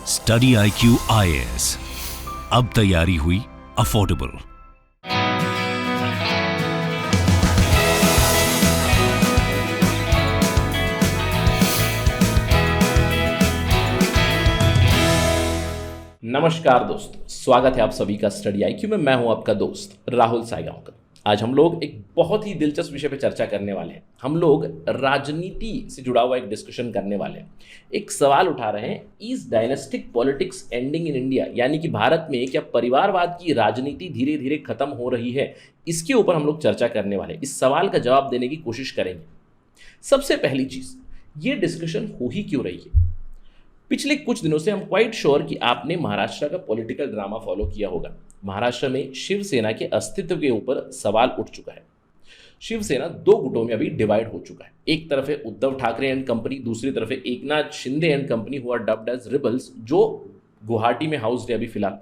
Study IQ IAS, अब तैयारी हुई अफोर्डेबल। नमस्कार दोस्तों, स्वागत है आप सभी का स्टडी IQ में। मैं हूं आपका दोस्त राहुल साईगांवकर। आज हम लोग एक बहुत ही दिलचस्प विषय पर चर्चा करने वाले हैं। हम लोग राजनीति से जुड़ा हुआ एक डिस्कशन करने वाले हैं। एक सवाल उठा रहे हैं, is dynastic politics ending in India, यानी कि भारत में क्या परिवारवाद की राजनीति धीरे धीरे खत्म हो रही है। इसके ऊपर हम लोग चर्चा करने वाले हैं। इस सवाल का जवाब देने की कोशिश करेंगे। सबसे पहली चीज, ये डिस्कशन हो ही क्यों रही है। पिछले कुछ दिनों से हम क्वाइट श्योर कि आपने महाराष्ट्र का पॉलिटिकल ड्रामा फॉलो किया होगा। महाराष्ट्र में शिवसेना के अस्तित्व के ऊपर सवाल उठ चुका है। शिवसेना दो गुटों में अभी डिवाइड हो चुका है। एक तरफ है उद्धव ठाकरे एंड कंपनी, दूसरी तरफ है Eknath Shinde and company, who are dubbed as rebels, जो गुवाहाटी में हाउस्ड है अभी फिलहाल।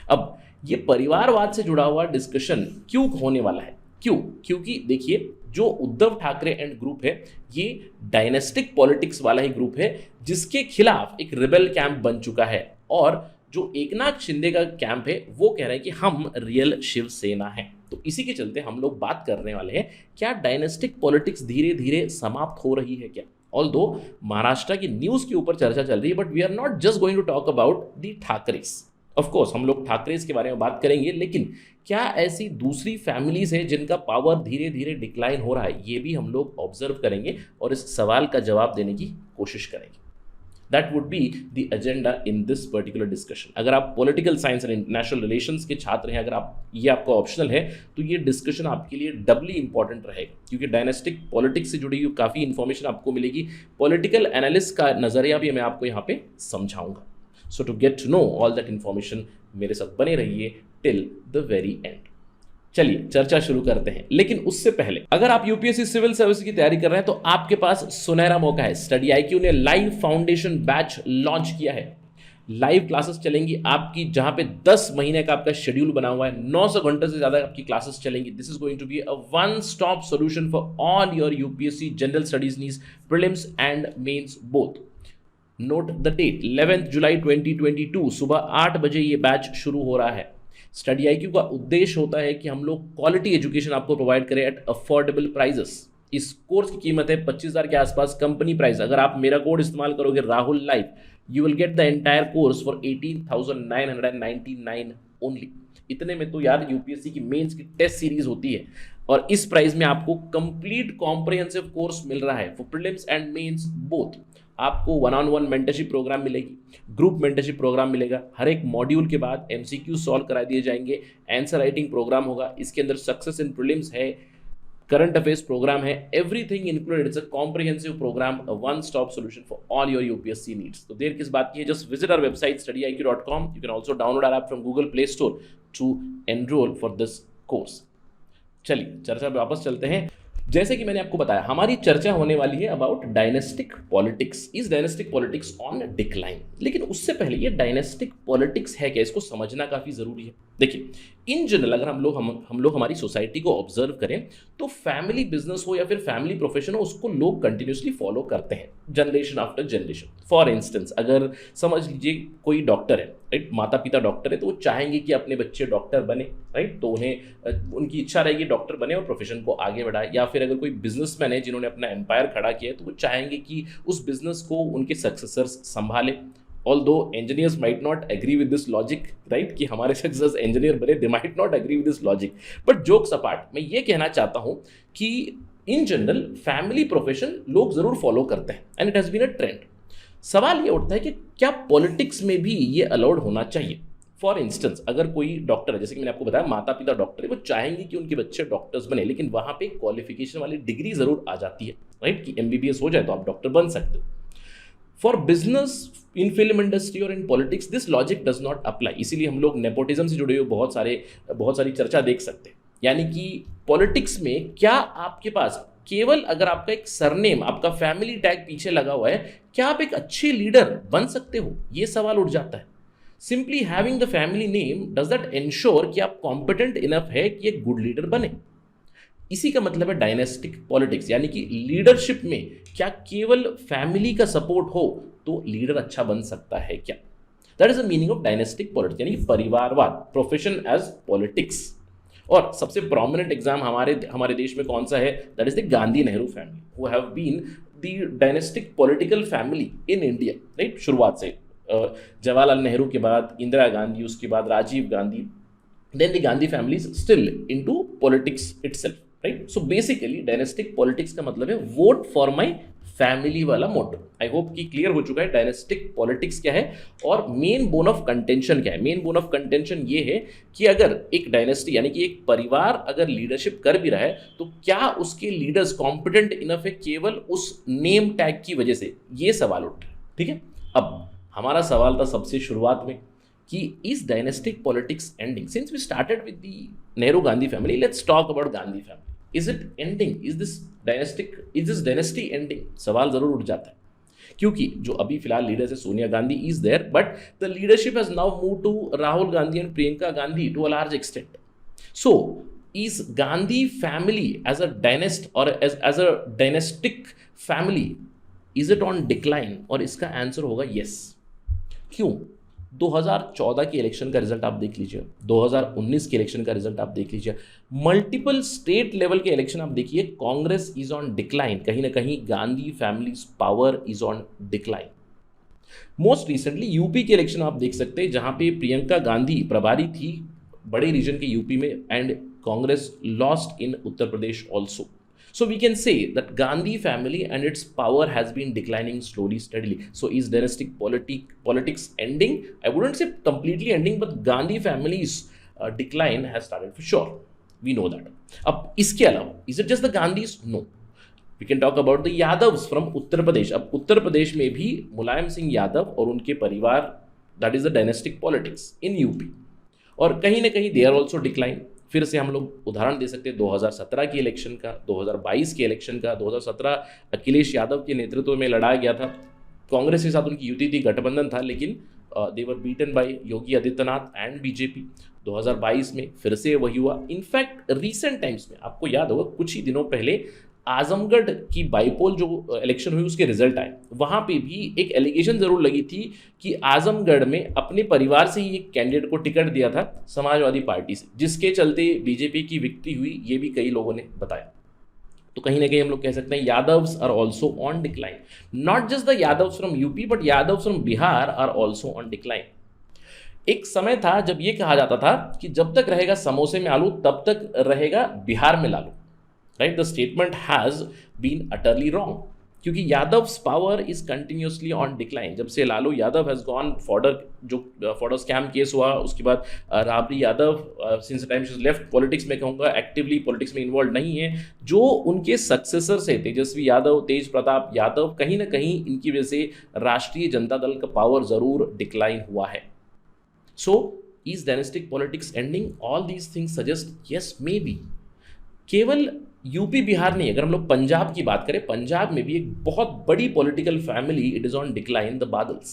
अब ये परिवारवाद से जुड़ा हुआ डिस्कशन क्यों होने वाला है? क्योंकि देखिए, जो उद्धव ठाकरे एंड ग्रुप है, ये डायनेस्टिक पॉलिटिक्स वाला ही ग्रुप है, जिसके खिलाफ एक रिबेल कैंप बन चुका है। और जो एकनाथ शिंदे का कैंप है, वो कह रहे हैं कि हम रियल शिवसेना हैं। तो इसी के चलते हम लोग बात करने वाले हैं, क्या डायनेस्टिक पॉलिटिक्स धीरे धीरे समाप्त हो रही है क्या। ऑल्दो महाराष्ट्र की न्यूज के ऊपर चर्चा चल रही है, but we are not just going to talk about the Thackerays. Of course हम लोग ठाकरेस के बारे में बात करेंगे, लेकिन क्या ऐसी दूसरी फैमिलीज हैं जिनका पावर धीरे धीरे डिक्लाइन हो रहा है, ये भी हम लोग ऑब्जर्व करेंगे और इस सवाल का जवाब देने की कोशिश करेंगे। That would be the agenda in this particular discussion. अगर आप political science and international relations के छात्र हैं, अगर आप ये आपका ऑप्शनल है, तो ये डिस्कशन आपके लिए डबली इंपॉर्टेंट रहेगा, क्योंकि डायनेस्टिक पॉलिटिक्स से जुड़ी हुई काफ़ी इंफॉर्मेशन आपको मिलेगी। पॉलिटिकल एनालिस्ट का नजरिया भी मैं आपको यहाँ पे समझाऊंगा। So to get to know all that information, मेरे साथ बने रहिए टिल द वेरी एंड। चलिए चर्चा शुरू करते हैं, लेकिन उससे पहले अगर आप यूपीएससी सिविल सर्विस की तैयारी कर रहे हैं तो आपके पास सुनहरा मौका है। स्टडी IQ ने लाइव फाउंडेशन बैच लॉन्च किया है। लाइव क्लासेस चलेंगी आपकी, जहां पे 10 महीने का आपका शेड्यूल बना हुआ है। 900 घंटे से ज्यादा आपकी क्लासेस चलेंगी। This is going to be a one stop solution for all your UPSC general studies needs, prelims and mains both. Note the date, 11 जुलाई 2022 सुबह 8 बजे ये बैच शुरू हो रहा है। स्टडी IQ का उद्देश्य होता है कि हम लोग क्वालिटी एजुकेशन आपको प्रोवाइड करें एट अफोर्डेबल प्राइजेस। इस कोर्स की कीमत है 25,000 के आसपास कंपनी प्राइस। अगर आप मेरा कोड इस्तेमाल करोगे Rahul live, you will get the entire course for 18,999 only. इतने में तो यार यूपीएससी की मेंस की टेस्ट सीरीज होती है, और इस प्राइस में आपको कंप्लीट कॉम्प्रिहेंसिव कोर्स मिल रहा है for prelims and mains both. आपको 1-on-1 मेंटरशिप प्रोग्राम मिलेगी, ग्रुप मेंटरशिप प्रोग्राम मिलेगा। हर एक मॉड्यूल के बाद MCQ सॉल्व करा दिए जाएंगे, आंसर राइटिंग प्रोग्राम होगा। इसके अंदर सक्सेस इन प्रीलिम्स है, करंट अफेयर्स प्रोग्राम है, everything included. It's a comprehensive program, a one stop solution for all your UPSC needs. तो देर किस बात की है, just visit our website studiiq.com। You can also download our app from Google Play Store to enroll for this course. चलिए चर्चा पे वापस चलते हैं। जैसे कि मैंने आपको बताया, हमारी चर्चा होने वाली है about dynastic politics. Is dynastic politics on decline? लेकिन उससे पहले ये डायनेस्टिक पॉलिटिक्स है क्या, इसको समझना काफी जरूरी है। देखिए, इन जनरल अगर हम लोग हमारी सोसाइटी को ऑब्जर्व करें, तो फैमिली बिजनेस हो या फिर फैमिली प्रोफेशन हो, उसको लोग कंटिन्यूसली फॉलो करते हैं generation after generation. For instance, अगर समझ लीजिए कोई डॉक्टर है, राइट, माता पिता डॉक्टर है, तो वो चाहेंगे कि अपने बच्चे डॉक्टर बने, राइट। तो उन्हें उनकी इच्छा रहेगी डॉक्टर बने और प्रोफेशन को आगे बढ़ाए। या फिर अगर कोई बिजनेसमैन है जिन्होंने अपना एम्पायर खड़ा किया है, तो वो चाहेंगे कि उस बिजनेस को उनके सक्सेसर्स संभाले। Although engineers might not agree with this logic, right, कि हमारे सक्सेस इंजीनियर बने, they might not agree with this logic, but jokes apart, मैं ये कहना चाहता हूँ कि इन जनरल फैमिली प्रोफेशन लोग जरूर फॉलो करते हैं, and it has been a trend. सवाल ये उठता है कि क्या पॉलिटिक्स में भी ये अलाउड होना चाहिए। फॉर इंस्टेंस, अगर कोई डॉक्टर है, जैसे कि मैंने आपको बताया माता पिता डॉक्टर है, वो चाहेंगे कि उनके बच्चे डॉक्टर्स बने, लेकिन वहां पे क्वालिफिकेशन वाली डिग्री जरूर आ जाती है, राइट, कि MBBS हो जाए तो आप डॉक्टर बन सकते हो। For business, in film industry और in politics, this logic does not apply. इसीलिए हम लोग नेपोटिज्म से जुड़े हुए बहुत सारी चर्चा देख सकते हैं। यानी कि पॉलिटिक्स में क्या आपके पास केवल अगर आपका एक सरनेम, आपका फैमिली टैग पीछे लगा हुआ है, क्या आप एक अच्छे लीडर बन सकते हो? ये सवाल उठ जाता है। Simply having the family name, does that ensure कि आप कॉम्पिटेंट इनफ है कि एक गुड लीडर बने? इसी का मतलब है डायनेस्टिक पॉलिटिक्स, यानी कि लीडरशिप में क्या केवल फैमिली का सपोर्ट हो तो लीडर अच्छा बन सकता है क्या? That is the meaning of dynastic politics, यानी परिवारवाद, प्रोफेशन एज पॉलिटिक्स। और सबसे प्रोमिनेंट एग्जाम हमारे देश में कौन सा है? That is the Gandhi Nehru family, who have been the dynastic political family in India, right. शुरुआत से जवाहरलाल नेहरू के बाद इंदिरा गांधी, उसके बाद Rajiv Gandhi, then the Gandhi family is still into politics itself, right? So basically dynastic politics का मतलब है vote for my family वाला मोटो। आई होप कि क्लियर हो चुका है डायनेस्टिक पॉलिटिक्स क्या है और मेन बोन ऑफ कंटेंशन क्या है। मेन बोन ऑफ कंटेंशन ये है कि अगर एक डायनेस्टी यानी कि एक परिवार अगर लीडरशिप कर भी रहा है तो क्या उसके लीडर्स कॉम्पिटेंट इनफ है केवल उस नेम टैग की वजह से, ये सवाल उठ रहा है, ठीक है। अब हमारा सवाल था सबसे शुरुआत में कि is dynastic politics ending? Since we started with the Nehru Gandhi family, let's talk about Gandhi family. Is it ending? Is this dynasty ending? सवाल जरूर उठ जाता है, क्योंकि जो अभी फिलहाल लीडर्स है Sonia Gandhi is there, but the leadership has now move to Rahul Gandhi and Priyanka Gandhi to a large extent. So is Gandhi family as a dynast और as a dynastic family, is it on decline? और इसका आंसर होगा यस। क्यों? 2014 के election का result आप देख लीजिए, 2019 के इलेक्शन का रिजल्ट आप देख लीजिए, मल्टीपल स्टेट लेवल के इलेक्शन आप देखिए, कांग्रेस इज ऑन डिक्लाइन, कहीं ना कहीं Gandhi families power is on decline. Most recently UP के इलेक्शन आप देख सकते हैं जहां पे प्रियंका गांधी प्रभारी थी बड़े रीजन के यूपी में and Congress lost in Uttar Pradesh also. So we can say that Gandhi family and its power has been declining slowly, steadily. So is dynastic politics ending? I wouldn't say completely ending, but Gandhi family's decline has started for sure. We know that. अब इसके अलावा is it just the Gandhis? No. We can talk about the Yadavs from Uttar Pradesh. अब उत्तर प्रदेश में भी मुलायम सिंह यादव और उनके परिवार, that is the dynastic politics in UP, और कहीं ना कहीं they are also decline। फिर से हम लोग उदाहरण दे सकते हैं 2017 के इलेक्शन का, 2022 के इलेक्शन का। 2017 अखिलेश यादव के नेतृत्व में लड़ाया गया था, कांग्रेस के साथ उनकी युति थी, गठबंधन था, लेकिन they were beaten by Yogi Adityanath and BJP. 2022 में फिर से वही हुआ। इनफैक्ट रीसेंट टाइम्स में आपको याद होगा कुछ ही दिनों पहले आजमगढ़ की बाईपोल जो इलेक्शन हुई उसके रिजल्ट आए, वहां पे भी एक एलिगेशन जरूर लगी थी कि आजमगढ़ में अपने परिवार से ही एक कैंडिडेट को टिकट दिया था समाजवादी पार्टी से, जिसके चलते बीजेपी की विक्ट्री हुई, ये भी कई लोगों ने बताया। तो कहीं ना कहीं हम लोग कह सकते हैं Yadavs are also on decline. Not just the Yadavs from UP but Yadavs from Bihar are also on decline. एक समय था जब ये कहा जाता था कि जब तक रहेगा समोसे में आलू तब तक रहेगा बिहार में Lalu, right. The statement has been utterly wrong, क्योंकि Yadavs power is continuously on decline. जब से Lalu Yadav has gone fodder scam case हुआ, उसके बाद Rabri Yadav since time she left politics में कहूँगा एक्टिवली पॉलिटिक्स में इन्वॉल्व नहीं है। जो उनके सक्सेसर्स है तेजस्वी यादव, तेज प्रताप यादव, कहीं ना कहीं इनकी वजह से राष्ट्रीय जनता दल का पावर जरूर डिक्लाइन हुआ है। So is dynastic politics ending? All these things suggest yes may be. केवल यूपी बिहार नहीं, अगर हम लोग पंजाब की बात करें, पंजाब में भी एक बहुत बड़ी political family it is on decline, the Badals.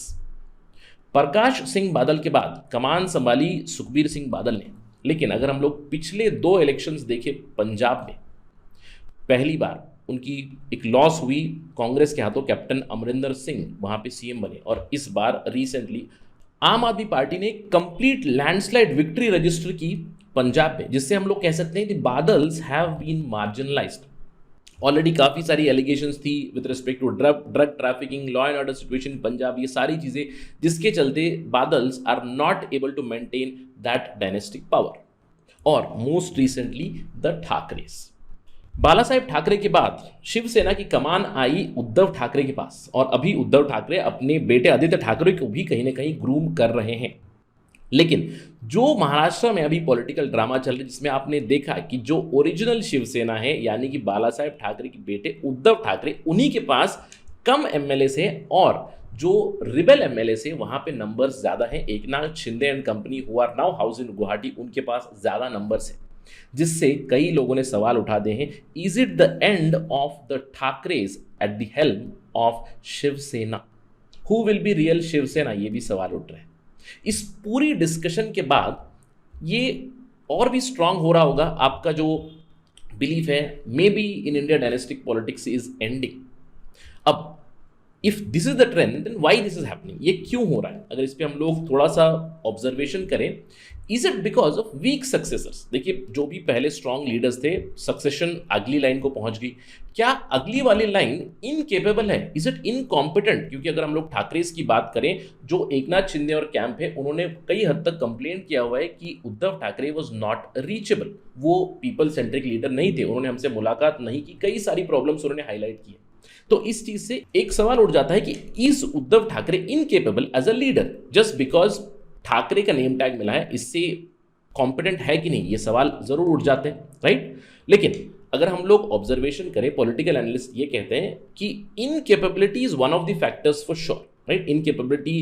Prakash Singh Badal के बाद कमान संभाली सुखबीर सिंह बादल ने, लेकिन अगर हम लोग पिछले 2 इलेक्शंस देखें पंजाब में, पहली बार उनकी एक लॉस हुई कांग्रेस के हाथों, कैप्टन अमरिंदर सिंह वहां पे सीएम बने, और इस बार रिसेंटली आम आदमी पार्टी ने कंप्लीट लैंडस्लाइड विक्ट्री रजिस्टर की पंजाब में, जिससे हम लोग कह सकते हैं कि Badals have been marginalised. Already काफ़ी सारी एलिगेशंस थी with respect to drug trafficking, law and order situation in Punjab, ये सारी चीज़ें जिसके चलते Badals are not able to maintain that dynastic power. और most recently the Thackerays, Bala Saheb Thackeray के बाद शिवसेना की कमान आई उद्धव ठाकरे के पास, और अभी उद्धव ठाकरे अपने बेटे आदित्य ठाकरे को भी कहीं ना कहीं ग्रूम कर रहे हैं। लेकिन जो महाराष्ट्र में अभी पॉलिटिकल ड्रामा चल रहा है, जिसमें आपने देखा कि जो ओरिजिनल शिवसेना है यानी कि बाला साहेब ठाकरे के बेटे उद्धव ठाकरे, उन्हीं के पास कम एमएलए है, और जो रिबेल एमएलए है वहां पे नंबर्स ज्यादा हैं। Eknath Shinde and company who are now house in Guwahati, उनके पास ज्यादा नंबर्स हैं, जिससे कई लोगों ने सवाल उठा दे हैं, is it the end of the Thackerays at the helm of Shiv Sena? Who will be real Shiv Sena? ये भी सवाल उठ रहे हैं। इस पूरी डिस्कशन के बाद ये और भी स्ट्रांग हो रहा होगा आपका जो बिलीफ है, may be in India dynastic politics is ending. अब if this is the trend then why this is happening, ये क्यों हो रहा है? अगर इस पे हम लोग थोड़ा सा ऑब्जर्वेशन करें, is it because of weak successors? देखिए, जो भी पहले स्ट्रांग लीडर्स थे, सक्सेशन अगली लाइन को पहुंच गई, क्या अगली वाली लाइन इनकेपेबल है? Is it incompetent? क्योंकि अगर हम लोग ठाकरेस की बात करें, जो एकनाथ शिंदे और कैंप है, उन्होंने कई हद तक कंप्लेंट किया हुआ है कि Uddhav Thackeray was not reachable, वो पीपल सेंट्रिक लीडर नहीं थे, उन्होंने हमसे मुलाकात नहीं की, कई सारी प्रॉब्लम्स उन्होंने हाईलाइट की। तो इस चीज से एक सवाल उठ जाता है कि is Uddhav Thackeray incapable as a leader just because Thackeray का नेम टैग मिला है? इससे कॉम्पिटेंट है कि नहीं, ये सवाल जरूर उठ जाते हैं, राइट? लेकिन अगर हम लोग ऑब्जर्वेशन करें, पॉलिटिकल एनालिस्ट ये कहते हैं कि incapability is one of the factors for sure, right? Incapability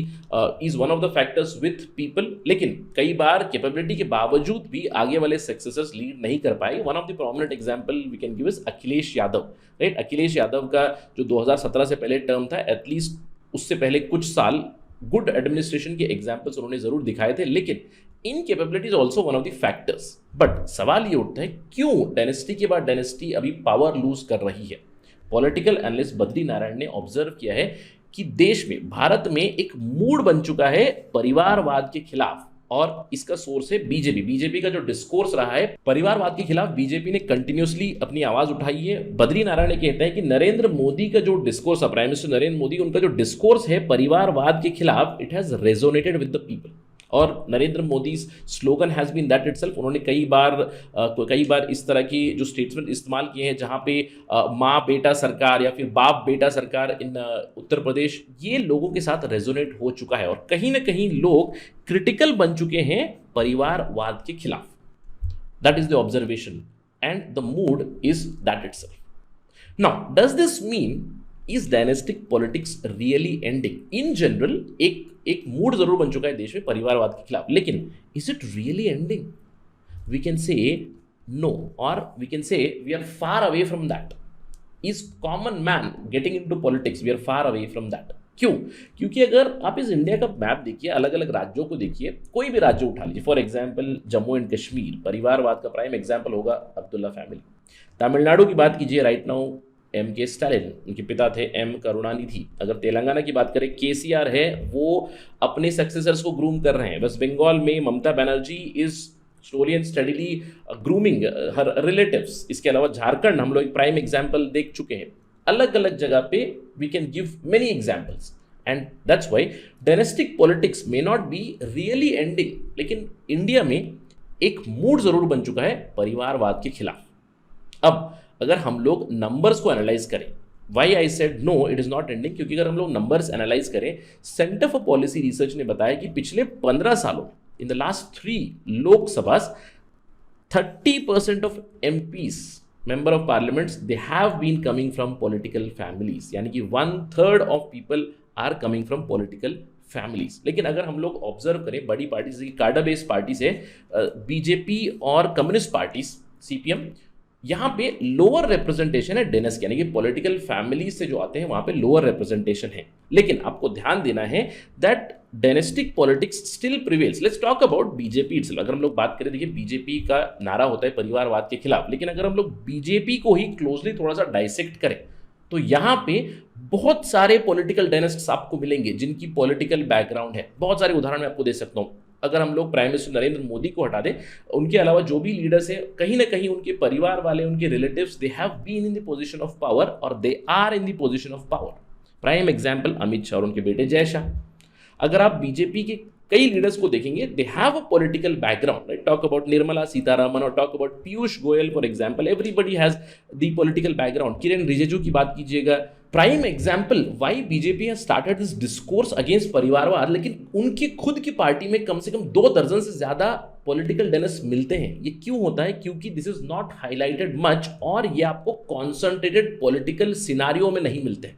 is one of the factors with people, लेकिन कई बार कैपेबिलिटी के बावजूद भी आगे वाले सक्सेसर्स लीड नहीं कर पाए। One of the prominent example we can give is Akhilesh Yadav, right? Akhilesh Yadav का जो 2017 से पहले टर्म था, एटलीस्ट उससे पहले कुछ साल गुड एडमिनिस्ट्रेशन के एग्जाम्पल्स उन्होंने जरूर दिखाए थे, लेकिन incapability is also one of the factors. But सवाल ये उठता है, क्यों डायनेस्टी के बाद डायनेस्टी अभी पावर लूज कर रही है? पॉलिटिकल एनालिस्ट बद्री नारायण ने ऑब्जर्व किया है कि देश में, भारत में एक मूड बन चुका है परिवारवाद के खिलाफ, और इसका सोर्स है बीजेपी। बीजेपी का जो डिस्कोर्स रहा है परिवारवाद के खिलाफ, बीजेपी ने कंटिन्यूसली अपनी आवाज उठाई है। बद्री नारायण कहते हैं कि नरेंद्र मोदी का जो discourse, prime minister Narendra Modi, उनका जो डिस्कोर्स है परिवारवाद के खिलाफ, it has resonated with the people, और Narendra Modi slogan has been that itself. उन्होंने कई बार इस तरह की जो स्टेटमेंट इस्तेमाल किए हैं, जहां पे माँ बेटा सरकार या फिर बाप बेटा सरकार इन उत्तर प्रदेश, ये लोगों के साथ रेजोनेट हो चुका है, और कहीं ना कहीं लोग क्रिटिकल बन चुके हैं परिवारवाद के खिलाफ। That is the observation and the mood is that itself. Now does this mean is dynastic politics really ending? In general एक मूड जरूर बन चुका है देश में परिवारवाद के खिलाफ, लेकिन is it really ending? We can say no, और we can say we are far away from that. Is common man getting into politics? We are far away from that. क्यों? क्योंकि अगर आप इस इंडिया का मैप देखिए, अलग अलग राज्यों को देखिए, कोई भी राज्य उठा लीजिए, for example Jammu and Kashmir, परिवारवाद का प्राइम एग्जाम्पल होगा अब्दुल्ला फैमिली। तमिलनाडु की बात कीजिए, राइट नाउ के स्टालिन, उनके पिता थे करुणानिधि। अगर तेलंगाना की बात करें, केसीआर है, वो अपने सक्सेसर्स को ग्रूम कर रहे हैं। वेस्ट बंगाल में Mamata Banerjee is slowly and steadily grooming her relatives. इसके अलावा झारखंड हम लोग एक प्राइम एग्जाम्पल देख चुके हैं। अलग अलग जगह पे we can give many examples, and that's why dynastic politics may not be really ending, लेकिन इंडिया में एक मूड जरूर बन चुका है परिवारवाद के खिलाफ। अब अगर हम लोग नंबर्स को एनालाइज करें, why I said no it is not ending, क्योंकि अगर हम लोग नंबर्स एनालाइज करें, सेंटर फॉर पॉलिसी रिसर्च ने बताया कि पिछले 15 सालों, in the last 3 Lok Sabha, 30% of MPs, member of parliaments, they have been coming from political families, यानी कि 1/3 of people are coming from political families. लेकिन अगर हम लोग ऑब्जर्व करें, बड़ी पार्टी जैसे काडा बेस्ड पार्टी से बीजेपी और कम्युनिस्ट पार्टी सीपीएम, यहाँ पे लोअर रिप्रेजेंटेशन है डेनेस्क, यानी कि पॉलिटिकल फैमिली से जो आते हैं वहां पे लोअर रिप्रेजेंटेशन है। लेकिन आपको ध्यान देना है that dynastic politics still prevails. Let's talk about BJP itself. अगर हम लोग बात करें, देखिए बीजेपी का नारा होता है परिवारवाद के खिलाफ, लेकिन अगर हम लोग बीजेपी को ही क्लोजली थोड़ा सा डाइसेक्ट करें, तो यहाँ पे बहुत सारे पॉलिटिकल डायनेस्ट्स आपको मिलेंगे जिनकी पॉलिटिकल बैकग्राउंड है। बहुत सारे उदाहरण मैं आपको दे सकता हूँ। अगर हम लोग प्राइम मिनिस्टर नरेंद्र मोदी को हटा दें, उनके अलावा जो भी लीडर्स हैं, कहीं ना कहीं उनके परिवार वाले, उनके relatives, they have been in the position of power, और they are in the position of power. Prime example Amit Shah और उनके बेटे जय शाह। अगर आप बीजेपी के कई लीडर्स को देखेंगे, they have a political background, right? Talk about Nirmala Sitharaman और talk about Piyush Goyal for example, everybody has the political background. Kiren Rijiju की बात कीजिएगा, prime example why BJP has started this discourse against परिवारवाद, लेकिन उनकी खुद की पार्टी में कम से कम 2 दर्जन से ज्यादा पॉलिटिकल डेनिस्ट मिलते हैं। ये क्यों होता है? क्योंकि this is not highlighted much, और ये आपको कॉन्सेंट्रेटेड पॉलिटिकल सिनारियो में नहीं मिलते हैं।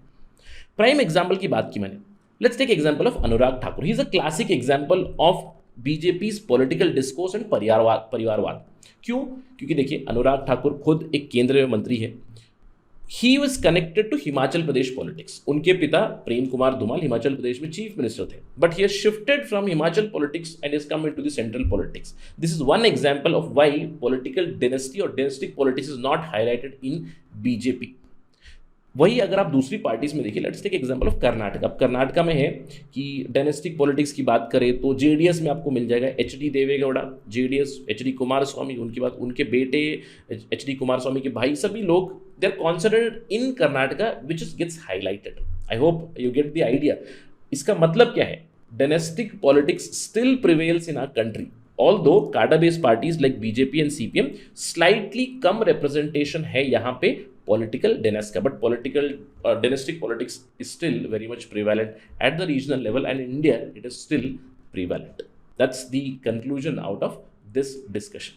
प्राइम एग्जाम्पल की बात की मैंने, let's take example of Anurag Thakur. He is a classic example of BJP political discourse and परिवारवाद। क्यों? क्योंकि देखिए, अनुराग ठाकुर खुद एक केंद्रीय मंत्री है। He was connected to Himachal Pradesh politics. उनके पिता प्रेम कुमार धूमल हिमाचल प्रदेश में चीफ मिनिस्टर थे, but he has shifted from Himachal politics and has come into the central politics. This is one example of why political dynasty or dynastic politics is not highlighted in BJP. वही अगर आप दूसरी parties में देखिए, let's take example of Karnataka. अब कर्नाटका में है कि डायनेस्टिक पॉलिटिक्स की बात करें तो जेडीएस में आपको मिल जाएगा HD. Deve Gowda, JDS, HD. Kumaraswamy, उनके बाद उनके बेटे एच.डी. कुमारस्वामी के भाई, सभी लोग they are considered in Karnataka which is gets highlighted. I hope you get the idea. इसका मतलब क्या है? Dynastic politics still prevails in our country, although cadre based parties like BJP and CPM slightly कम representation है यहाँ पे political dynasty का, but political dynastic politics is still very much prevalent at the regional level, and in India it is still prevalent. That's the conclusion out of this discussion.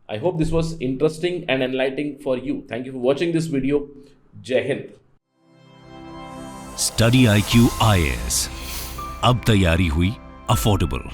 I hope this was interesting and enlightening for you. Thank you for watching this video. Jai Hind. Study IQ IAS, अब तैयारी हुई affordable.